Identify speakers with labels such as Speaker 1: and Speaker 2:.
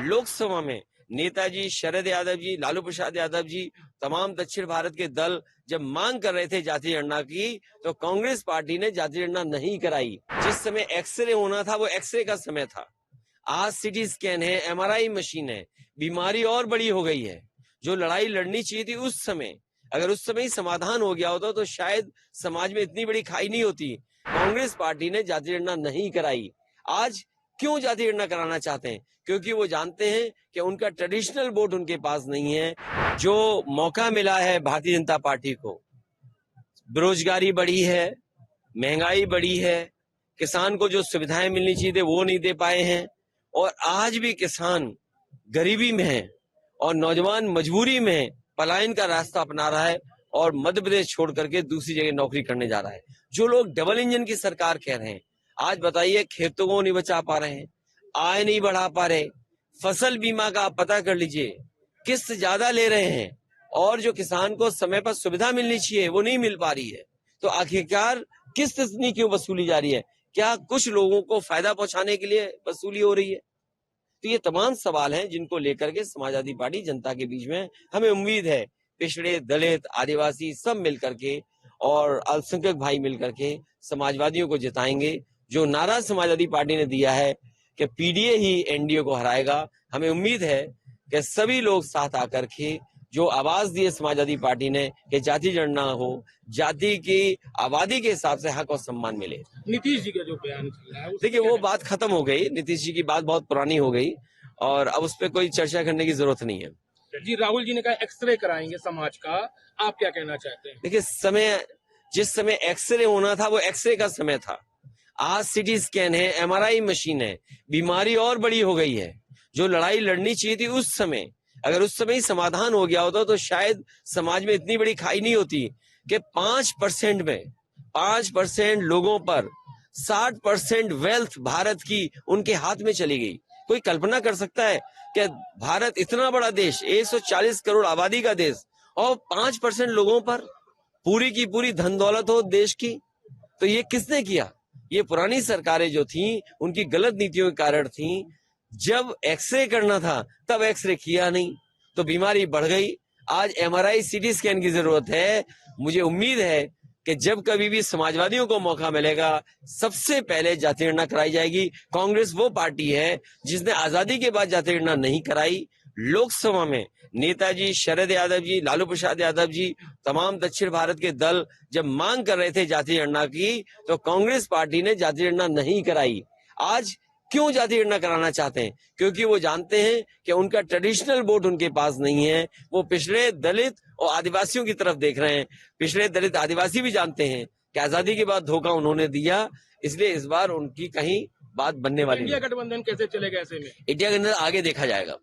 Speaker 1: लोकसभा में नेताजी शरद यादव जी, लालू प्रसाद यादव जी, तमाम दक्षिण भारत के दल जब मांग कर रहे थे जातीय गणना की, तो कांग्रेस पार्टी ने जातीय गणना नहीं कराई। जिस समय एक्सरे होना था वो एक्सरे का समय था। आज सीटी स्कैन है, एमआरआई मशीन है, बीमारी और बड़ी हो गई है। जो लड़ाई लड़नी चाहिए थी उस समय, अगर उस समय ही समाधान हो गया होता तो शायद समाज में इतनी बड़ी खाई नहीं होती। कांग्रेस पार्टी ने जातीय गणना नहीं कराई। आज क्यों जातीय गणना कराना चाहते हैं? क्योंकि वो जानते हैं कि उनका ट्रेडिशनल वोट उनके पास नहीं है। जो मौका मिला है भारतीय जनता पार्टी को, बेरोजगारी बढ़ी है, महंगाई बढ़ी है, किसान को जो सुविधाएं मिलनी चाहिए वो नहीं दे पाए हैं, और आज भी किसान गरीबी में है और नौजवान मजबूरी में पलायन का रास्ता अपना रहा है और मध्य प्रदेश छोड़ करके दूसरी जगह नौकरी करने जा रहा है। जो लोग डबल इंजन की सरकार कह रहे हैं, आज बताइए खेतों को नहीं बचा पा रहे हैं, आय नहीं बढ़ा पा रहे, फसल बीमा का आप पता कर लीजिए, किस्त ज्यादा ले रहे हैं, और जो किसान को समय पर सुविधा मिलनी चाहिए वो नहीं मिल पा रही है। तो आखिरकार किस्त इतनी क्यों वसूली जा रही है? क्या कुछ लोगों को फायदा पहुंचाने के लिए वसूली हो रही है? तो ये तमाम सवाल हैं जिनको लेकर के समाजवादी पार्टी जनता के बीच में, हमें उम्मीद है पिछड़े, दलित, आदिवासी सब मिलकर के और अल्पसंख्यक भाई मिलकर के समाजवादियों को जिताएंगे। जो नारा समाजवादी पार्टी ने दिया है कि पीडीए ही एनडीए को हराएगा, हमें उम्मीद है कि सभी लोग साथ आकर के जो आवाज दी है समाजवादी पार्टी ने कि जाति गणना हो, जाति की आबादी के हिसाब से हक और सम्मान मिले।
Speaker 2: नीतीश जी का जो बयान चल रहा है,
Speaker 1: देखिए वो बात खत्म हो गई, नीतीश जी की बात बहुत पुरानी हो गई और अब उस पर कोई चर्चा करने की जरूरत नहीं है।
Speaker 2: जी, राहुल जी ने कहा एक्सरे कराएंगे समाज का, आप क्या कहना चाहते हैं?
Speaker 1: देखिए जिस समय एक्सरे होना था वो एक्सरे का समय था। आज सीटी स्कैन है, एमआरआई मशीन है, बीमारी और बड़ी हो गई है। जो लड़ाई लड़नी चाहिए थी उस समय, अगर उस समय ही समाधान हो गया होता तो शायद समाज में इतनी बड़ी खाई नहीं होती कि 5% में 5% लोगों पर 60% वेल्थ भारत की उनके हाथ में चली गई। कोई कल्पना कर सकता है कि भारत इतना बड़ा देश, 140 करोड़ आबादी का देश, और 5% लोगों पर पूरी की पूरी धन दौलत हो देश की? तो ये किसने किया? ये पुरानी सरकारें जो थी उनकी गलत नीतियों के कारण थी। जब एक्सरे करना था तब एक्सरे किया नहीं तो बीमारी बढ़ गई। आज एमआरआई, सीटी स्कैन की जरूरत है। मुझे उम्मीद है कि जब कभी भी समाजवादियों को मौका मिलेगा, सबसे पहले जाति गणना कराई जाएगी। कांग्रेस वो पार्टी है जिसने आजादी के बाद जाति गणना नहीं कराई। लोकसभा में नेताजी शरद यादव जी, लालू प्रसाद यादव जी, तमाम दक्षिण भारत के दल जब मांग कर रहे थे जाति गणना की, तो कांग्रेस पार्टी ने जाति गणना नहीं कराई। आज क्यों जाति गणना कराना चाहते हैं? क्योंकि वो जानते हैं कि उनका ट्रेडिशनल वोट उनके पास नहीं है। वो पिछड़े, दलित और आदिवासियों की तरफ देख रहे हैं। पिछड़े, दलित, आदिवासी भी जानते हैं कि आजादी के बाद धोखा उन्होंने दिया, इसलिए इस बार उनकी कहीं बात बनने वाली नहीं।
Speaker 2: इंडिया गठबंधन कैसे चलेगा ऐसे में?
Speaker 1: इंडिया के अंदर आगे देखा जाएगा।